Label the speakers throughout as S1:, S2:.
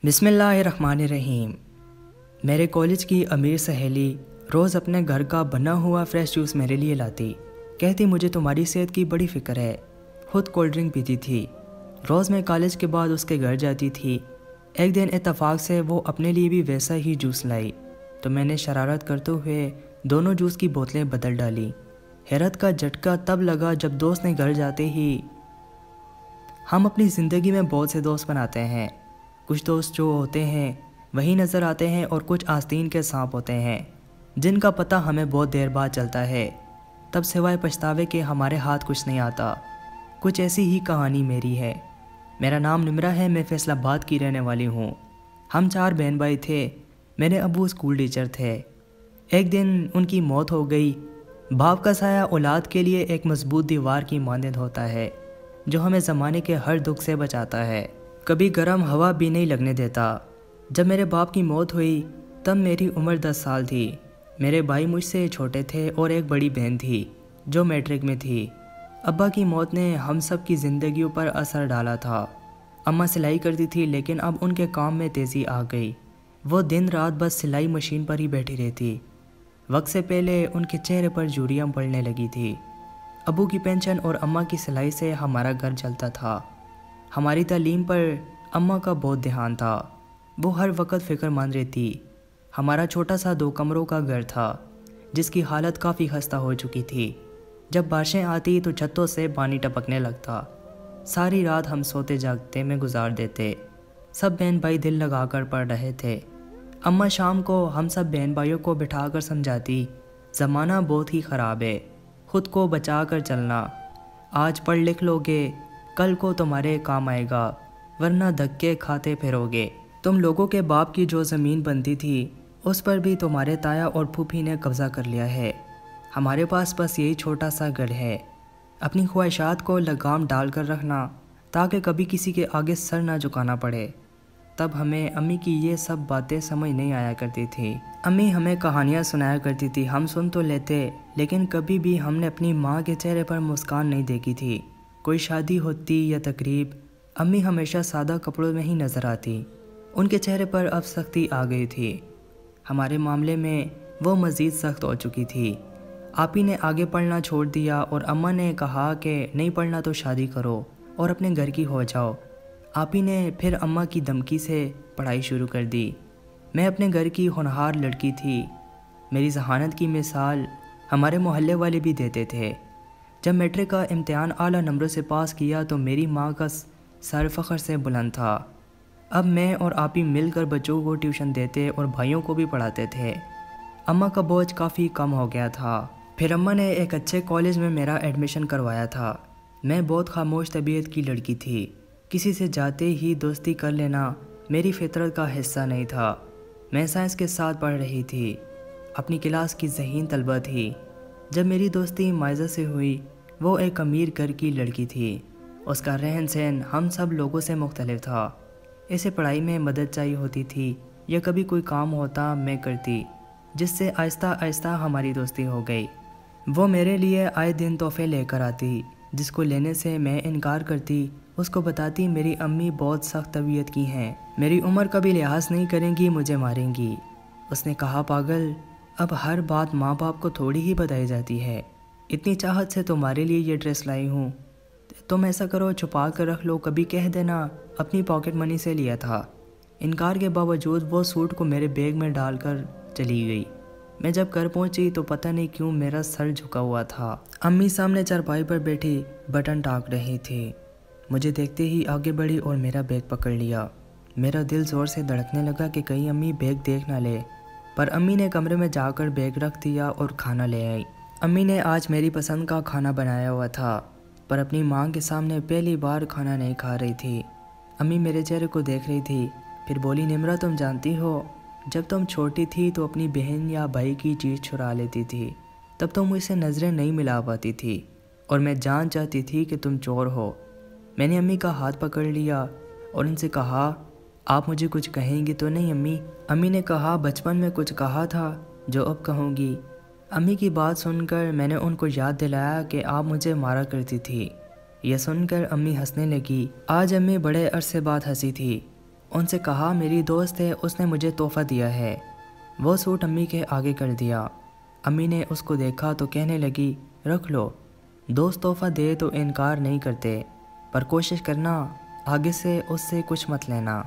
S1: بسم اللہ الرحمن الرحیم۔ میرے کالج کی امیر سہیلی روز اپنے گھر کا بنا ہوا فریش جوس میرے لیے لاتی، کہتی مجھے تمہاری صحت کی بڑی فکر ہے۔ خود کولڈ ڈرنک پیتی تھی۔ روز میں کالج کے بعد اس کے گھر جاتی تھی۔ ایک دن اتفاق سے وہ اپنے لیے بھی ویسا ہی جوس لائی تو میں نے شرارت کرتے ہوئے دونوں جوس کی بوتلیں بدل ڈالی۔ حیرت کا جھٹکا تب لگا جب دوست نے گھر جاتے ہی ہم اپنی زندگی میں بہت سے دوست بناتے ہیں۔ کچھ دوست جو ہوتے ہیں وہی نظر آتے ہیں اور کچھ آستین کے سانپ ہوتے ہیں جن کا پتہ ہمیں بہت دیر بعد چلتا ہے، تب سوائے پچھتاوے کے ہمارے ہاتھ کچھ نہیں آتا۔ کچھ ایسی ہی کہانی میری ہے۔ میرا نام نمرہ ہے، میں فیصل آباد کی رہنے والی ہوں۔ ہم 4 بہن بھائی تھے۔ میرے ابو اسکول ٹیچر تھے۔ ایک دن ان کی موت ہو گئی۔ باپ کا سایہ اولاد کے لیے ایک مضبوط دیوار کی مانند ہوتا ہے جو ہمیں زمانے کے ہر دکھ سے بچاتا ہے، کبھی گرم ہوا بھی نہیں لگنے دیتا۔ جب میرے باپ کی موت ہوئی تب میری عمر 10 سال تھی۔ میرے بھائی مجھ سے چھوٹے تھے اور ایک بڑی بہن تھی جو میٹرک میں تھی۔ ابا کی موت نے ہم سب کی زندگیوں پر اثر ڈالا تھا۔ اماں سلائی کرتی تھی لیکن اب ان کے کام میں تیزی آ گئی۔ وہ دن رات بس سلائی مشین پر ہی بیٹھی رہتی۔ وقت سے پہلے ان کے چہرے پر جھریاں پڑنے لگی تھی۔ ابو کی پینشن اور اماں کی سلائی سے ہمارا گھر چلتا تھا۔ ہماری تعلیم پر اماں کا بہت دھیان تھا۔ وہ ہر وقت فکر مند رہتی۔ ہمارا چھوٹا سا 2 کمروں کا گھر تھا جس کی حالت کافی خستہ ہو چکی تھی۔ جب بارشیں آتی تو چھتوں سے پانی ٹپکنے لگتا۔ ساری رات ہم سوتے جاگتے میں گزار دیتے۔ سب بہن بھائی دل لگا کر پڑھ رہے تھے۔ اماں شام کو ہم سب بہن بھائیوں کو بٹھا کر سمجھاتی، زمانہ بہت ہی خراب ہے، خود کو بچا کر چلنا۔ آج پڑھ لکھ لو گے کل کو تمہارے کام آئے گا، ورنہ دھکے کھاتے پھرو گے۔ تم لوگوں کے باپ کی جو زمین بنتی تھی اس پر بھی تمہارے تایا اور پھوپھی نے قبضہ کر لیا ہے۔ ہمارے پاس بس یہی چھوٹا سا گھر ہے۔ اپنی خواہشات کو لگام ڈال کر رکھنا تاکہ کبھی کسی کے آگے سر نہ جھکانا پڑے۔ تب ہمیں امی کی یہ سب باتیں سمجھ نہیں آیا کرتی تھی۔ امی ہمیں کہانیاں سنایا کرتی تھی، ہم سن تو لیتے لیکن کبھی بھی ہم نے اپنی ماں کے چہرے پر مسکان نہیں دیکھی تھی۔ کوئی شادی ہوتی یا تقریب، امی ہمیشہ سادہ کپڑوں میں ہی نظر آتی۔ ان کے چہرے پر اب سختی آ گئی تھی۔ ہمارے معاملے میں وہ مزید سخت ہو چکی تھی۔ آپی نے آگے پڑھنا چھوڑ دیا اور اماں نے کہا کہ نہیں پڑھنا تو شادی کرو اور اپنے گھر کی ہو جاؤ۔ آپی نے پھر اماں کی دھمکی سے پڑھائی شروع کر دی۔ میں اپنے گھر کی ہونہار لڑکی تھی۔ میری ذہانت کی مثال ہمارے محلے والے بھی دیتے تھے۔ جب میٹرک کا امتحان اعلیٰ نمبروں سے پاس کیا تو میری ماں کا سر فخر سے بلند تھا۔ اب میں اور آپی مل کر بچوں کو ٹیوشن دیتے اور بھائیوں کو بھی پڑھاتے تھے۔ اماں کا بوجھ کافی کم ہو گیا تھا۔ پھر اماں نے ایک اچھے کالج میں میرا ایڈمیشن کروایا تھا۔ میں بہت خاموش طبیعت کی لڑکی تھی۔ کسی سے جاتے ہی دوستی کر لینا میری فطرت کا حصہ نہیں تھا۔ میں سائنس کے ساتھ پڑھ رہی تھی، اپنی کلاس کی ذہین طلبہ تھی۔ جب میری دوستی مائزہ سے ہوئی، وہ ایک امیر گھر کی لڑکی تھی۔ اس کا رہن سہن ہم سب لوگوں سے مختلف تھا۔ اسے پڑھائی میں مدد چاہیے ہوتی تھی یا کبھی کوئی کام ہوتا میں کرتی، جس سے آہستہ آہستہ ہماری دوستی ہو گئی۔ وہ میرے لیے آئے دن تحفے لے کر آتی، جس کو لینے سے میں انکار کرتی۔ اس کو بتاتی میری امی بہت سخت طبیعت کی ہیں، میری عمر کا بھی لحاظ نہیں کریں گی، مجھے ماریں گی۔ اس نے کہا پاگل، اب ہر بات ماں باپ کو تھوڑی ہی بتائی جاتی ہے۔ اتنی چاہت سے تمہارے لیے یہ ڈریس لائی ہوں، تم ایسا کرو چھپا کر رکھ لو، کبھی کہہ دینا اپنی پاکٹ منی سے لیا تھا۔ انکار کے باوجود وہ سوٹ کو میرے بیگ میں ڈال کر چلی گئی۔ میں جب گھر پہنچی تو پتہ نہیں کیوں میرا سر جھکا ہوا تھا۔ امی سامنے چارپائی پر بیٹھی بٹن ٹاک رہی تھی۔ مجھے دیکھتے ہی آگے بڑھی اور میرا بیگ پکڑ لیا۔ میرا دل زور سے دھڑکنے لگا کہ کہیں امی بیگ دیکھ نہ لے، پر امی نے کمرے میں جا کر بیگ رکھ دیا اور کھانا لے آئی۔ امی نے آج میری پسند کا کھانا بنایا ہوا تھا، پر اپنی ماں کے سامنے پہلی بار کھانا نہیں کھا رہی تھی۔ امی میرے چہرے کو دیکھ رہی تھی، پھر بولی، نمرہ تم جانتی ہو جب تم چھوٹی تھی تو اپنی بہن یا بھائی کی چیز چرا لیتی تھی، تب تم مجھ سے نظریں نہیں ملا پاتی تھی اور میں جان چاہتی تھی کہ تم چور ہو۔ میں نے امی کا ہاتھ پکڑ لیا اور ان سے کہا، آپ مجھے کچھ کہیں گی تو نہیں امی؟ امی نے کہا، بچپن میں کچھ کہا تھا جو اب کہوں گی۔ امی کی بات سن کر میں نے ان کو یاد دلایا کہ آپ مجھے مارا کرتی تھی۔ یہ سن کر امی ہنسنے لگی۔ آج امی بڑے عرصے بعد ہنسی تھی ان سے کہا میری دوست ہے, اس نے مجھے تحفہ دیا ہے. وہ سوٹ امی کے آگے کر دیا. امی نے اس کو دیکھا تو کہنے لگی رکھ لو, دوست تحفہ دے تو انکار نہیں کرتے, پر کوشش کرنا آگے سے اس سے کچھ مت لینا.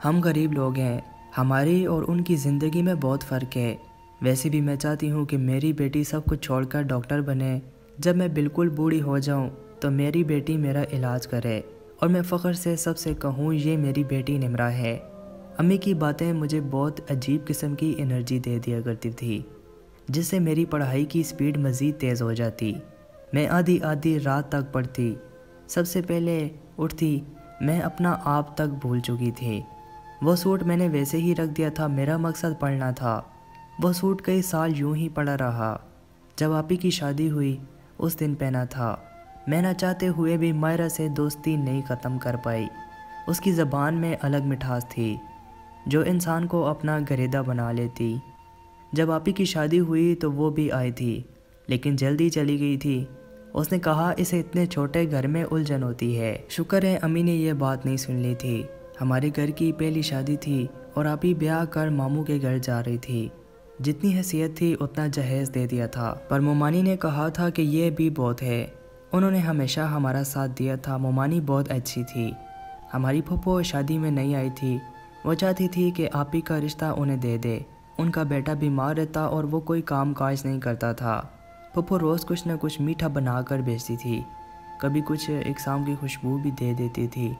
S1: ہم غریب لوگ ہیں, ہماری اور ان کی زندگی میں بہت فرق ہے. ویسے بھی میں چاہتی ہوں کہ میری بیٹی سب کچھ چھوڑ کر ڈاکٹر بنے. جب میں بالکل بوڑھی ہو جاؤں تو میری بیٹی میرا علاج کرے اور میں فخر سے سب سے کہوں یہ میری بیٹی نمرہ ہے. امی کی باتیں مجھے بہت عجیب قسم کی انرجی دے دیا کرتی تھی, جس سے میری پڑھائی کی سپیڈ مزید تیز ہو جاتی. میں آدھی رات تک پڑھتی. سب سے پہلے اٹھتی میں اپنا آپ تک بھول چکی تھی. وہ سوٹ میں نے ویسے ہی رکھ دیا تھا, میرا مقصد پڑھنا تھا. وہ سوٹ کئی سال یوں ہی پڑا رہا. جب آپی کی شادی ہوئی اس دن پہنا تھا. میں نہ چاہتے ہوئے بھی مائرہ سے دوستی نہیں ختم کر پائی. اس کی زبان میں الگ مٹھاس تھی جو انسان کو اپنا گریدہ بنا لیتی. جب آپی کی شادی ہوئی تو وہ بھی آئی تھی, لیکن جلدی چلی گئی تھی. اس نے کہا اسے اتنے چھوٹے گھر میں الجھن ہوتی ہے. شکر ہے امی نے یہ بات نہیں سن لی تھی. ہمارے گھر کی پہلی شادی تھی اور آپی بیاہ کر ماموں کے گھر جا رہی تھی. جتنی حیثیت تھی اتنا جہیز دے دیا تھا, پر مومانی نے کہا تھا کہ یہ بھی بہت ہے. انہوں نے ہمیشہ ہمارا ساتھ دیا تھا. مومانی بہت اچھی تھی. ہماری پھپھو شادی میں نہیں آئی تھی. وہ چاہتی تھی کہ آپی کا رشتہ انہیں دے دے. ان کا بیٹا بیمار رہتا اور وہ کوئی کام کاج نہیں کرتا تھا. پھپھو روز کچھ نہ کچھ میٹھا بنا کر بیچتی تھی. کبھی کچھ اقسام کی خوشبو بھی دے دیتی تھی.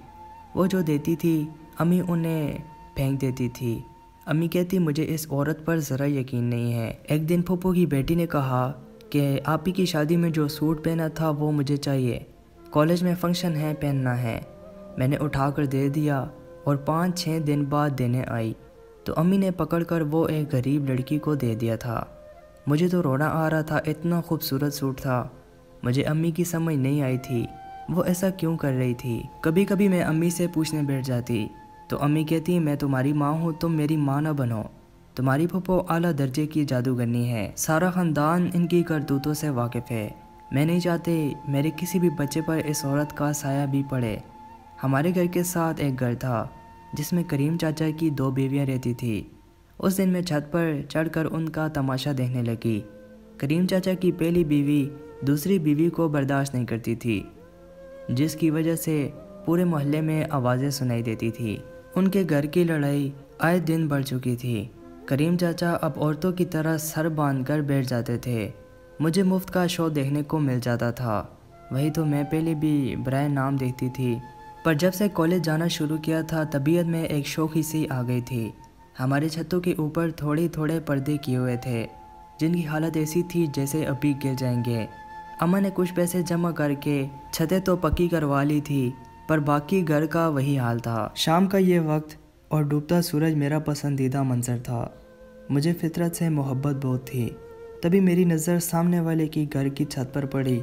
S1: وہ جو دیتی تھی امی انہیں پھینک دیتی تھی. امی کہتی مجھے اس عورت پر ذرا یقین نہیں ہے. ایک دن پھپھو کی بیٹی نے کہا کہ آپی کی شادی میں جو سوٹ پہنا تھا وہ مجھے چاہیے, کالج میں فنکشن ہے, پہننا ہے. میں نے اٹھا کر دے دیا اور 5-6 دن بعد دینے آئی تو امی نے پکڑ کر وہ ایک غریب لڑکی کو دے دیا تھا. مجھے تو رونا آ رہا تھا, اتنا خوبصورت سوٹ تھا. مجھے امی کی سمجھ نہیں آئی تھی وہ ایسا کیوں کر رہی تھی. کبھی کبھی میں امی سے پوچھنے بیٹھ جاتی تو امی کہتی میں تمہاری ماں ہوں, تم میری ماں نہ بنو. تمہاری پھپھو اعلیٰ درجے کی جادوگرنی ہے, سارا خاندان ان کی کرتوتوں سے واقف ہے. میں نہیں چاہتی میرے کسی بھی بچے پر اس عورت کا سایہ بھی پڑے. ہمارے گھر کے ساتھ ایک گھر تھا جس میں کریم چاچا کی 2 بیویاں رہتی تھی. اس دن میں چھت پر چڑھ کر ان کا تماشا دیکھنے لگی. کریم چاچا کی پہلی بیوی دوسری بیوی کو برداشت نہیں کرتی تھی, جس کی وجہ سے پورے محلے میں آوازیں سنائی دیتی تھی. ان کے گھر کی لڑائی آئے دن بڑھ چکی تھی. کریم چاچا اب عورتوں کی طرح سر باندھ کر بیٹھ جاتے تھے. مجھے مفت کا شو دیکھنے کو مل جاتا تھا, وہی تو میں پہلے بھی برائے نام دیکھتی تھی, پر جب سے کالج جانا شروع کیا تھا طبیعت میں ایک شوخی سی آ گئی تھی. ہمارے چھتوں کے اوپر تھوڑے پردے کیے ہوئے تھے جن کی حالت ایسی تھی جیسے ابھی گر جائیں گے. اماں نے کچھ پیسے جمع کر کے چھتیں تو پکی کروا لی تھی, پر باقی گھر کا وہی حال تھا. شام کا یہ وقت اور ڈوبتا سورج میرا پسندیدہ منظر تھا. مجھے فطرت سے محبت بہت تھی. تبھی میری نظر سامنے والے کی گھر کی چھت پر پڑی.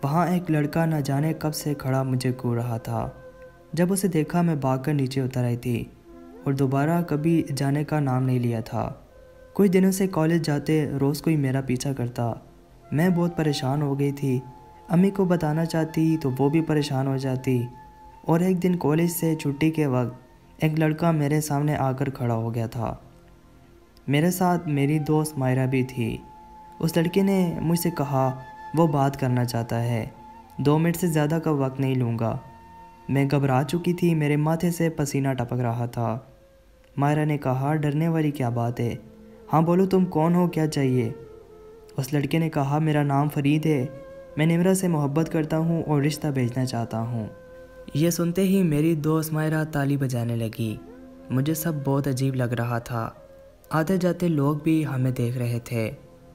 S1: وہاں ایک لڑکا نہ جانے کب سے کھڑا مجھے گھور رہا تھا. جب اسے دیکھا میں بھاگ کر نیچے اتر آئی تھی اور دوبارہ کبھی جانے کا نام نہیں لیا تھا. کچھ دنوں سے کالج جاتے روز کوئی میرا پیچھا کرتا. میں بہت پریشان ہو گئی تھی. امی کو بتانا چاہتی تو وہ بھی پریشان ہو جاتی. اور ایک دن کالج سے چھٹی کے وقت ایک لڑکا میرے سامنے آ کر کھڑا ہو گیا تھا. میرے ساتھ میری دوست مائرہ بھی تھی. اس لڑکے نے مجھ سے کہا وہ بات کرنا چاہتا ہے, 2 منٹ سے زیادہ کا وقت نہیں لوں گا. میں گھبرا چکی تھی, میرے ماتھے سے پسینہ ٹپک رہا تھا. مائرہ نے کہا ڈرنے والی کیا بات ہے, ہاں بولو تم کون ہو, کیا چاہیے. اس لڑکے نے کہا میرا نام فرید ہے, میں نمرہ سے محبت کرتا ہوں اور رشتہ بھیجنا چاہتا ہوں. یہ سنتے ہی میری دوست مائرہ تالی بجانے لگی. مجھے سب بہت عجیب لگ رہا تھا. آتے جاتے لوگ بھی ہمیں دیکھ رہے تھے.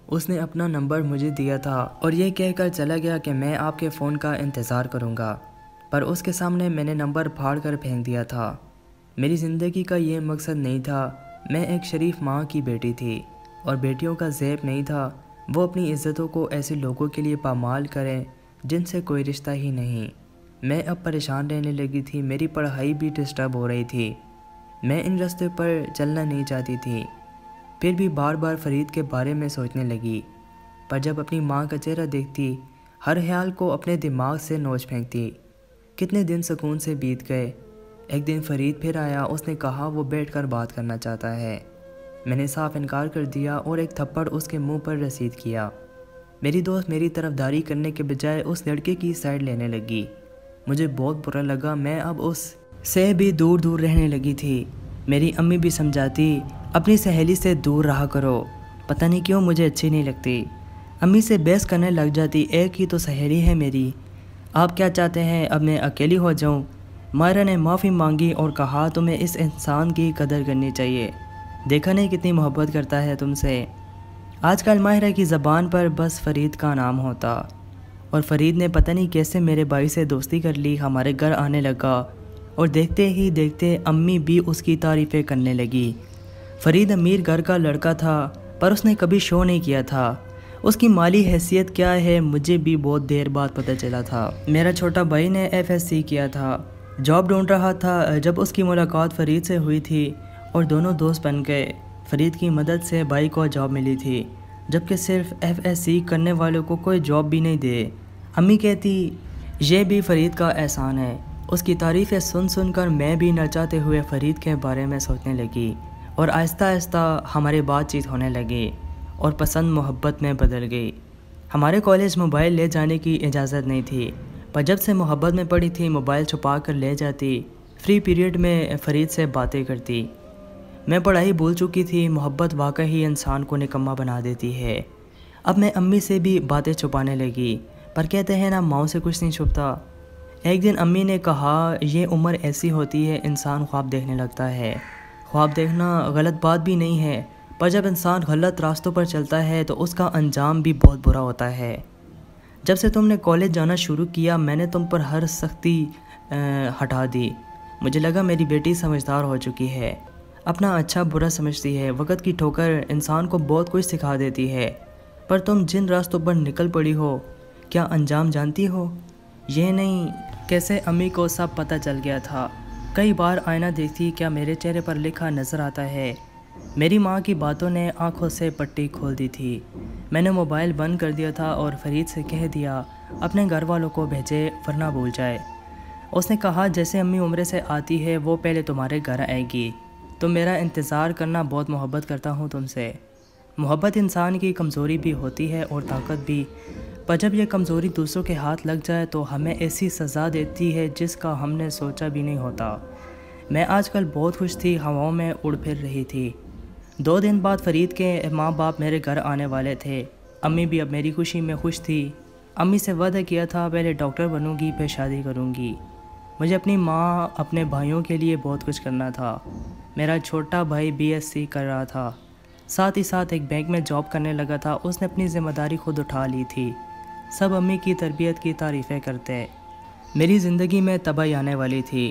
S1: اس نے اپنا نمبر مجھے دیا تھا اور یہ کہہ کر چلا گیا کہ میں آپ کے فون کا انتظار کروں گا, پر اس کے سامنے میں نے نمبر پھاڑ کر پھینک دیا تھا. میری زندگی کا یہ مقصد نہیں تھا. میں ایک شریف ماں کی بیٹی تھی اور بیٹیوں کا زیب نہیں تھا وہ اپنی عزتوں کو ایسے لوگوں کے لیے پامال کریں جن سے کوئی رشتہ ہی نہیں. میں اب پریشان رہنے لگی تھی. میری پڑھائی بھی ڈسٹرب ہو رہی تھی. میں ان راستے پر چلنا نہیں چاہتی تھی. پھر بھی بار بار فرید کے بارے میں سوچنے لگی, پر جب اپنی ماں کا چہرہ دیکھتی ہر خیال کو اپنے دماغ سے نوچ پھینکتی. کتنے دن سکون سے بیت گئے. ایک دن فرید پھر آیا، اس نے کہا وہ بیٹھ کر بات کرنا چاہتا ہے۔ میں نے صاف انکار کر دیا اور ایک تھپڑ اس کے منہ پر رسید کیا۔ میری دوست میری طرفداری کرنے کے بجائے اس لڑکے کی سائڈ لینے لگی۔ مجھے بہت برا لگا، میں اب اس سے بھی دور دور رہنے لگی تھی۔ میری امی بھی سمجھاتی اپنی سہیلی سے دور رہا کرو، پتہ نہیں کیوں مجھے اچھی نہیں لگتی۔ امی سے بحث کرنے لگ جاتی، ایک ہی تو سہیلی ہے میری، آپ کیا چاہتے ہیں اب میں اکیلی ہو جاؤں؟ ماہرہ نے معافی مانگی اور کہا تمہیں اس انسان کی قدر کرنی چاہیے، دیکھا نہیں کتنی محبت کرتا ہے تم سے۔ آج کل ماہرہ کی زبان پر بس فرید کا نام ہوتا، اور فرید نے پتہ نہیں کیسے میرے بھائی سے دوستی کر لی، ہمارے گھر آنے لگا اور دیکھتے ہی دیکھتے امی بھی اس کی تعریفیں کرنے لگی۔ فرید امیر گھر کا لڑکا تھا پر اس نے کبھی شو نہیں کیا تھا، اس کی مالی حیثیت کیا ہے مجھے بھی بہت دیر بعد پتہ چلا تھا۔ میرا چھوٹا بھائی نے FSC کیا تھا، جاب ڈھونڈ رہا تھا جب اس کی ملاقات فرید سے ہوئی تھی اور دونوں دوست بن گئے۔ فرید کی مدد سے بھائی کو جاب ملی تھی، جبکہ صرف FSC کرنے والوں کو کوئی جاب بھی نہیں دے۔ امی کہتی یہ بھی فرید کا احسان ہے۔ اس کی تعریفیں سن سن کر میں بھی نچاتے ہوئے فرید کے بارے میں سوچنے لگی، اور آہستہ آہستہ ہماری بات چیت ہونے لگی اور پسند محبت میں بدل گئی۔ ہمارے کالج موبائل لے جانے کی اجازت نہیں تھی، پر جب سے محبت میں پڑی تھی موبائل چھپا کر لے جاتی، فری پیریڈ میں فرید سے باتیں کرتی۔ میں پڑھائی بھول چکی تھی، محبت واقعی انسان کو نکما بنا دیتی ہے۔ اب میں امی سے بھی باتیں چھپانے لگی، پر کہتے ہیں نا ماؤں سے کچھ نہیں چھپتا۔ ایک دن امی نے کہا یہ عمر ایسی ہوتی ہے انسان خواب دیکھنے لگتا ہے، خواب دیکھنا غلط بات بھی نہیں ہے، پر جب انسان غلط راستوں پر چلتا ہے تو اس کا انجام بھی بہت برا ہوتا ہے۔ جب سے تم نے کالج جانا شروع کیا میں نے تم پر ہر سختی ہٹا دی۔ مجھے لگا میری بیٹی سمجھدار ہو چکی ہے، اپنا اچھا برا سمجھتی ہے۔ وقت کی ٹھوکر انسان کو بہت کچھ سکھا دیتی ہے، پر تم جن راستوں پر نکل پڑی ہو کیا انجام جانتی ہو؟ یہ نہیں کیسے امی کو سب پتہ چل گیا تھا۔ کئی بار آئینہ دیکھتی کیا میرے چہرے پر لکھا نظر آتا ہے۔ میری ماں کی باتوں نے آنکھوں سے پٹی کھول دی تھی۔ میں نے موبائل بند کر دیا تھا اور فرید سے کہہ دیا اپنے گھر والوں کو بھیجے ورنہ بھول جائے۔ اس نے کہا جیسے امی عمرے سے آتی ہے وہ پہلے تمہارے گھر آئے گی، تم میرا انتظار کرنا، بہت محبت کرتا ہوں تم سے۔ محبت انسان کی کمزوری بھی ہوتی ہے اور طاقت بھی، پر جب یہ کمزوری دوسروں کے ہاتھ لگ جائے تو ہمیں ایسی سزا دیتی ہے جس کا ہم نے سوچا بھی نہیں ہوتا۔ میں آج کل بہت خوش تھی، ہواؤں میں اڑ پھر رہی تھی۔ 2 دن بعد فرید کے ماں باپ میرے گھر آنے والے تھے۔ امی بھی اب میری خوشی میں خوش تھی۔ امی سے وعدہ کیا تھا پہلے ڈاکٹر بنوں گی پھر شادی کروں گی۔ مجھے اپنی ماں اپنے بھائیوں کے لیے بہت کچھ کرنا تھا۔ میرا چھوٹا بھائی BSc کر رہا تھا، ساتھ ہی ساتھ ایک بینک میں جاب کرنے لگا تھا۔ اس نے اپنی ذمہ داری خود اٹھا لی تھی۔ سب امی کی تربیت کی تعریفیں کرتے۔ میری زندگی میں تباہی آنے والی تھی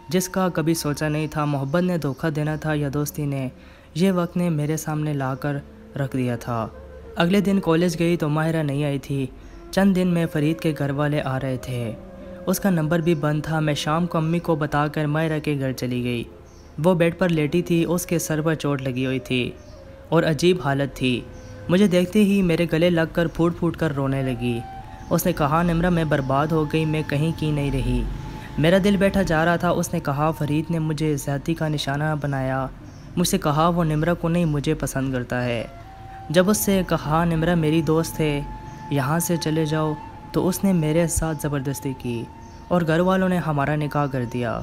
S1: جس کا کبھی سوچا نہیں تھا۔ محبت نے دھوکہ دینا تھا یا دوستی نے، یہ وقت نے میرے سامنے لا کر رکھ دیا تھا۔ اگلے دن کالج گئی تو ماہرہ نہیں آئی تھی۔ چند دن میں فرید کے گھر والے آ رہے تھے، اس کا نمبر بھی بند تھا۔ میں شام کو امی کو بتا کر ماہرہ کے گھر چلی گئی۔ وہ بیڈ پر لیٹی تھی، اس کے سر پر چوٹ لگی ہوئی تھی اور عجیب حالت تھی۔ مجھے دیکھتے ہی میرے گلے لگ کر پھوٹ پھوٹ کر رونے لگی۔ اس نے کہا نمرہ میں برباد ہو گئی، میں کہیں کی نہیں رہی، میرا دل بیٹھا جا رہا تھا۔ اس نے کہا فرید نے مجھے زیادتی کا نشانہ بنایا، مجھ سے کہا وہ نمرہ کو نہیں مجھے پسند کرتا ہے۔ جب اس سے کہا نمرہ میری دوست ہے یہاں سے چلے جاؤ تو اس نے میرے ساتھ زبردستی کی اور گھر والوں نے ہمارا نکاح کر دیا۔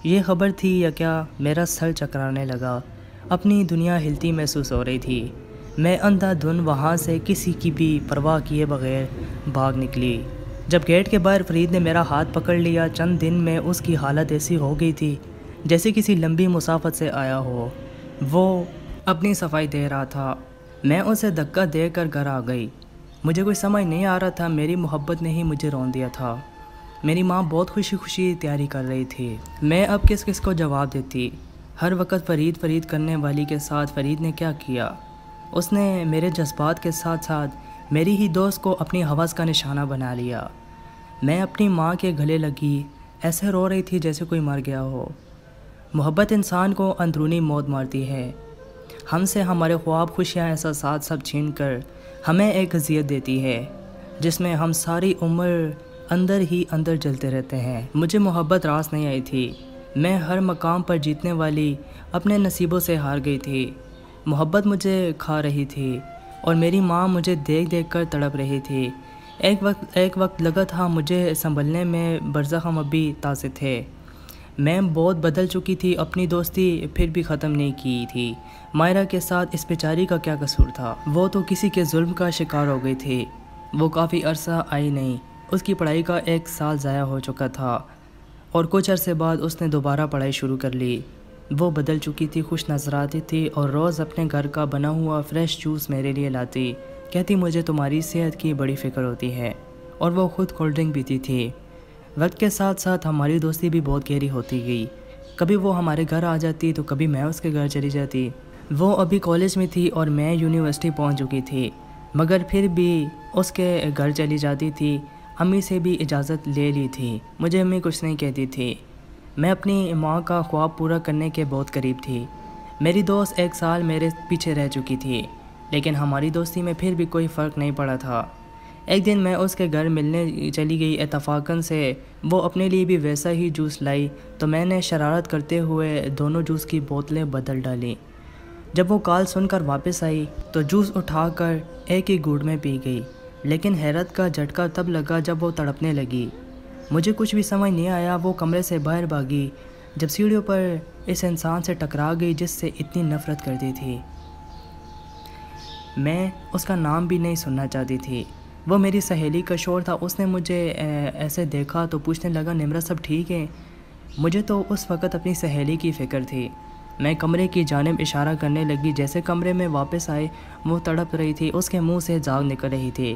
S1: یہ خبر تھی یا کیا؟ میرا سر چکرانے لگا، اپنی دنیا ہلتی محسوس ہو رہی تھی۔ میں اندھا دھن وہاں سے کسی کی بھی پرواہ کیے بغیر بھاگ نکلی۔ جب گیٹ کے باہر فرید نے میرا ہاتھ پکڑ لیا، چند دن میں اس کی حالت ایسی ہو گئی تھی جیسے کسی لمبی مسافت سے آیا ہو۔ وہ اپنی صفائی دے رہا تھا، میں اسے دھکا دے کر گھر آ گئی۔ مجھے کوئی سمجھ نہیں آ رہا تھا، میری محبت نے ہی مجھے رون دیا تھا۔ میری ماں بہت خوشی خوشی تیاری کر رہی تھی، میں اب کس کس کو جواب دیتی؟ ہر وقت فرید فرید کرنے والی کے ساتھ فرید نے کیا کیا؟ اس نے میرے جذبات کے ساتھ ساتھ میری ہی دوست کو اپنی ہوس کا نشانہ بنا لیا۔ میں اپنی ماں کے گلے لگی، ایسے رو رہی تھی جیسے کوئی مر گیا ہو۔ محبت انسان کو اندرونی موت مارتی ہے، ہم سے ہمارے خواب، خوشیاں، احساسات سب چھین کر ہمیں ایک اذیت دیتی ہے جس میں ہم ساری عمر اندر ہی اندر جلتے رہتے ہیں۔ مجھے محبت راس نہیں آئی تھی، میں ہر مقام پر جیتنے والی اپنے نصیبوں سے ہار گئی تھی۔ محبت مجھے کھا رہی تھی اور میری ماں مجھے دیکھ دیکھ کر تڑپ رہی تھی۔ ایک وقت لگا تھا مجھے سنبھلنے میں برزخم ابھی تازے تھے۔ میں بہت بدل چکی تھی، اپنی دوستی پھر بھی ختم نہیں کی تھی۔ ماہرہ کے ساتھ اس بیچاری کا کیا قصور تھا؟ وہ تو کسی کے ظلم کا شکار ہو گئی تھی۔ وہ کافی عرصہ آئی نہیں، اس کی پڑھائی کا 1 سال ضائع ہو چکا تھا اور کچھ عرصے بعد اس نے دوبارہ پڑھائی شروع کر لی۔ وہ بدل چکی تھی، خوش نظر آتی تھی اور روز اپنے گھر کا بنا ہوا فریش جوس میرے لیے لاتی، کہتی مجھے تمہاری صحت کی بڑی فکر ہوتی ہے، اور وہ خود کولڈ ڈرنک پیتی تھی۔ وقت کے ساتھ ساتھ ہماری دوستی بھی بہت گہری ہوتی گئی۔ کبھی وہ ہمارے گھر آ جاتی تو کبھی میں اس کے گھر چلی جاتی۔ وہ ابھی کالج میں تھی اور میں یونیورسٹی پہنچ چکی تھی، مگر پھر بھی اس کے گھر چلی جاتی تھی۔ امی سے بھی اجازت لے لی تھی، مجھے امی کچھ نہیں کہتی تھی۔ میں اپنی ماں کا خواب پورا کرنے کے بہت قریب تھی۔ میری دوست 1 سال میرے پیچھے رہ چکی تھی، لیکن ہماری دوستی میں پھر بھی کوئی فرق نہیں پڑا تھا۔ ایک دن میں اس کے گھر ملنے چلی گئی، اتفاقاً سے وہ اپنے لیے بھی ویسا ہی جوس لائی تو میں نے شرارت کرتے ہوئے دونوں جوس کی بوتلیں بدل ڈالیں۔ جب وہ کال سن کر واپس آئی تو جوس اٹھا کر ایک ہی گھونٹ میں پی گئی، لیکن حیرت کا جھٹکا تب لگا جب وہ تڑپنے لگی۔ مجھے کچھ بھی سمجھ نہیں آیا، وہ کمرے سے باہر بھاگی جب سیڑھیوں پر اس انسان سے ٹکرا گئی جس سے اتنی نفرت کرتی تھی۔ میں اس کا نام بھی نہیں سننا چاہتی تھی۔ وہ میری سہیلی کا شوہر تھا۔ اس نے مجھے ایسے دیکھا تو پوچھنے لگا نمرہ سب ٹھیک ہے؟ مجھے تو اس وقت اپنی سہیلی کی فکر تھی۔ میں کمرے کی جانب اشارہ کرنے لگی۔ جیسے کمرے میں واپس آئے وہ تڑپ رہی تھی، اس کے منہ سے جھاگ نکل رہی تھی۔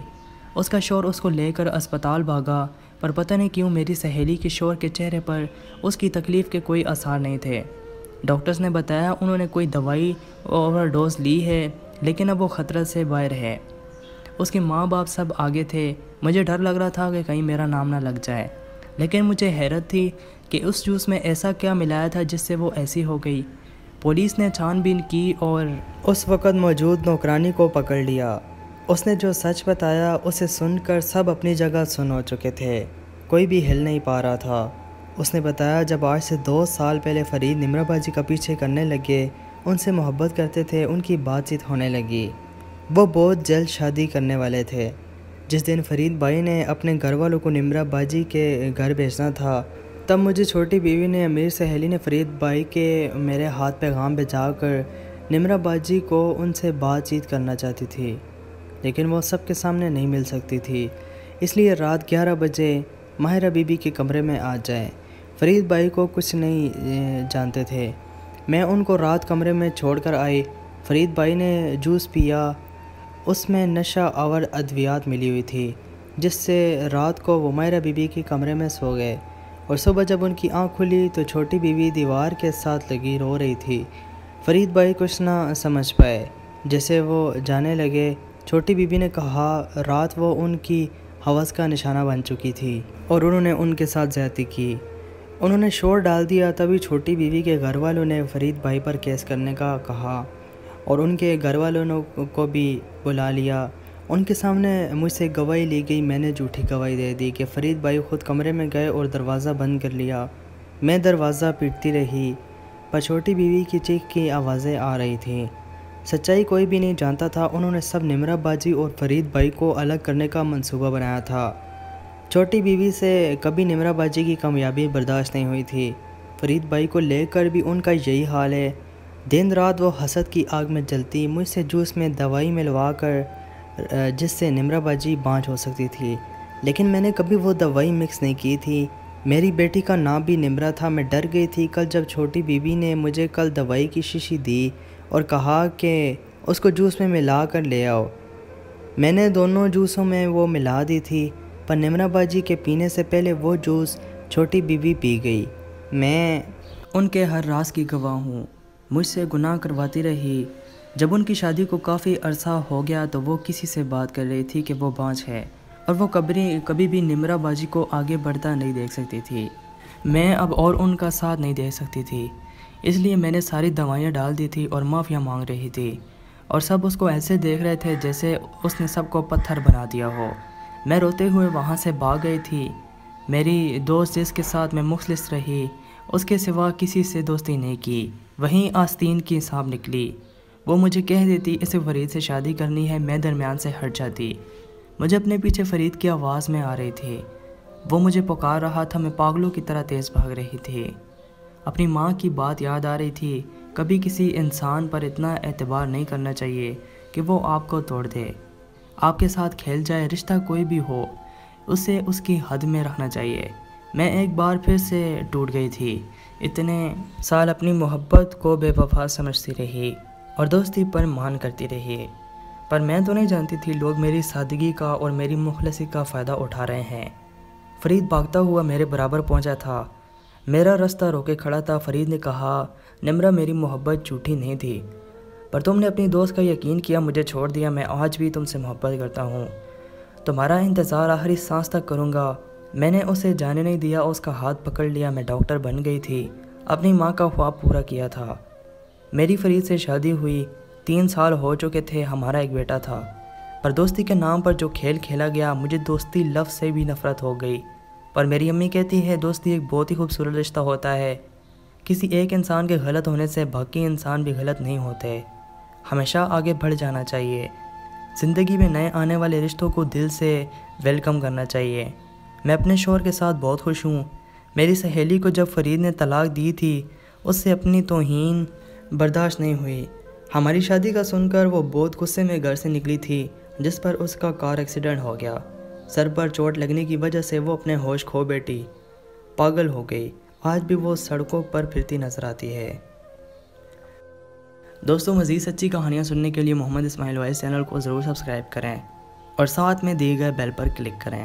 S1: اس کا شوہر اس کو لے کر اسپتال بھاگا، پر پتہ نہیں کیوں میری سہیلی کے شوہر کے چہرے پر اس کی تکلیف کے کوئی آثار نہیں تھے۔ ڈاکٹرز نے بتایا انہوں نے کوئی دوائی اوور ڈوز لی ہے، لیکن اب وہ خطرہ سے باہر ہے۔ اس کے ماں باپ سب آگے تھے۔ مجھے ڈر لگ رہا تھا کہ کہیں میرا نام نہ لگ جائے، لیکن مجھے حیرت تھی کہ اس جوس میں ایسا کیا ملایا تھا جس سے وہ ایسی ہو گئی۔ پولیس نے چھان بین کی اور اس وقت موجود نوکرانی کو پکڑ لیا۔ اس نے جو سچ بتایا اسے سن کر سب اپنی جگہ سن ہو چکے تھے، کوئی بھی ہل نہیں پا رہا تھا۔ اس نے بتایا جب آج سے 2 سال پہلے فرید نمرہ باجی کا پیچھے کرنے لگے، ان سے محبت کرتے تھے، ان کی بات چیت ہونے لگی۔ وہ بہت جلد شادی کرنے والے تھے۔ جس دن فرید بھائی نے اپنے گھر والوں کو نمرہ باجی کے گھر بھیجنا تھا، تب مجھے چھوٹی بیوی نے امیر سہیلی نے فرید بھائی کے میرے ہاتھ پیغام بھیجا کر نمرہ باجی کو ان سے بات چیت کرنا چاہتی تھی، لیکن وہ سب کے سامنے نہیں مل سکتی تھی، اس لیے رات 11 بجے ماہرہ بی بی کے کمرے میں آ جائیں۔ فرید بھائی کو کچھ نہیں جانتے تھے۔ میں ان کو رات کمرے میں چھوڑ کر آئی۔ فرید بھائی نے جوس پیا، اس میں نشہ آور ادویات ملی ہوئی تھی، جس سے رات کو وہ ماہرہ بی بی کے کمرے میں سو گئے، اور صبح جب ان کی آنکھ کھلی تو چھوٹی بیوی دیوار کے ساتھ لگی رو رہی تھی۔ فرید بھائی کچھ نہ سمجھ پائے۔ جیسے وہ جانے لگے، چھوٹی بیوی نے کہا رات وہ ان کی ہوس کا نشانہ بن چکی تھی اور انہوں نے ان کے ساتھ زیادتی کی۔ انہوں نے شور ڈال دیا۔ تبھی چھوٹی بیوی کے گھر والوں نے فرید بھائی پر کیس کرنے کا کہا اور ان کے گھر والوں کو بھی بلا لیا۔ ان کے سامنے مجھ سے گواہی لی گئی۔ میں نے جھوٹی گواہی دے دی کہ فرید بھائی خود کمرے میں گئے اور دروازہ بند کر لیا۔ میں دروازہ پیٹتی رہی، پر چھوٹی بیوی کی چیخ کی آوازیں آ رہی تھیں۔ سچائی کوئی بھی نہیں جانتا تھا۔ انہوں نے سب نمرہ باجی اور فرید بھائی کو الگ کرنے کا منصوبہ بنایا تھا۔ چھوٹی بیوی سے کبھی نمرہ باجی کی کامیابی برداشت نہیں ہوئی تھی۔ فرید بھائی کو لے کر بھی ان کا یہی حال ہے۔ دن رات وہ حسد کی آگ میں جلتی، مجھ سے جوس میں دوائی ملوا کر جس سے نمرہ باجی بانجھ ہو سکتی تھی، لیکن میں نے کبھی وہ دوائی مکس نہیں کی تھی۔ میری بیٹی کا نام بھی نمرہ تھا۔ میں ڈر گئی تھی کل جب چھوٹی بیوی نے مجھے کل دوائی کی شیشی دی اور کہا کہ اس کو جوس میں ملا کر لے آؤ۔ میں نے دونوں جوسوں میں وہ ملا دی تھی، پر نمرہ باجی کے پینے سے پہلے وہ جوس چھوٹی بیوی پی گئی۔ میں ان کے ہر راز کی گواہ ہوں۔ مجھ سے گناہ کرواتی رہی۔ جب ان کی شادی کو کافی عرصہ ہو گیا تو وہ کسی سے بات کر رہی تھی کہ وہ بانجھ ہے، اور وہ کبھی بھی نمرہ باجی کو آگے بڑھتا نہیں دیکھ سکتی تھی۔ میں اب اور ان کا ساتھ نہیں دے سکتی تھی، اس لیے میں نے ساری دوائیاں ڈال دی تھی اور معافیاں مانگ رہی تھی، اور سب اس کو ایسے دیکھ رہے تھے جیسے اس نے سب کو پتھر بنا دیا ہو۔ میں روتے ہوئے وہاں سے بھاگ گئی تھی۔ میری دوست جس کے ساتھ میں مخلص رہی اس کے سوا کسی سے دوستی نہیں کی۔ وہیں آستین کی صاحب نکلی، وہ مجھے کہہ دیتی اسے فرید سے شادی کرنی ہے، میں درمیان سے ہٹ جاتی۔ مجھے اپنے پیچھے فرید کی آواز میں آ رہی تھی، وہ مجھے پکار رہا تھا، میں پاگلوں کی طرح تیز بھاگ رہی تھی۔ اپنی ماں کی بات یاد آ رہی تھی، کبھی کسی انسان پر اتنا اعتبار نہیں کرنا چاہیے کہ وہ آپ کو توڑ دے، آپ کے ساتھ کھیل جائے۔ رشتہ کوئی بھی ہو اسے اس کی حد میں رکھنا چاہیے۔ میں ایک بار پھر سے ٹوٹ گئی تھی، اتنے سال اپنی محبت کو بے وفا سمجھتی رہی اور دوستی پر مان کرتی رہی، پر میں تو نہیں جانتی تھی لوگ میری سادگی کا اور میری مخلصی کا فائدہ اٹھا رہے ہیں۔ فرید بھاگتا ہوا میرے برابر پہنچا تھا، میرا راستہ روکے کھڑا تھا۔ فرید نے کہا، نمرہ میری محبت جھوٹی نہیں تھی، پر تم نے اپنی دوست کا یقین کیا، مجھے چھوڑ دیا۔ میں آج بھی تم سے محبت کرتا ہوں، تمہارا انتظار آخری سانس تک کروں گا۔ میں نے اسے جانے نہیں دیا، اس کا ہاتھ پکڑ لیا۔ میں ڈاکٹر بن گئی تھی، اپنی ماں کا خواب پورا کیا تھا۔ میری فرید سے شادی ہوئی، 3 سال ہو چکے تھے، ہمارا ایک بیٹا تھا، پر دوستی کے نام پر جو کھیل کھیلا گیا، مجھے دوستی لفظ سے بھی نفرت ہو گئی۔ پر میری امی کہتی ہے دوستی ایک بہت ہی خوبصورت رشتہ ہوتا ہے، کسی ایک انسان کے غلط ہونے سے باقی انسان بھی غلط نہیں ہوتے، ہمیشہ آگے بڑھ جانا چاہیے، زندگی میں نئے آنے والے رشتوں کو دل سے ویلکم کرنا چاہیے۔ میں اپنے شوہر کے ساتھ بہت خوش ہوں۔ میری سہیلی کو جب فرید نے طلاق دی تھی، اس سے اپنی توہین برداشت نہیں ہوئی۔ ہماری شادی کا سن کر وہ بہت غصے میں گھر سے نکلی تھی، جس پر اس کا کار ایکسیڈنٹ ہو گیا۔ سر پر چوٹ لگنے کی وجہ سے وہ اپنے ہوش کھو بیٹھی، پاگل ہو گئی۔ آج بھی وہ سڑکوں پر پھرتی نظر آتی ہے۔ دوستوں، مزید سچی کہانیاں سننے کے لیے محمد اسماعیل وائس چینل کو ضرور سبسکرائب کریں اور ساتھ میں دیے گئے بیل پر کلک کریں۔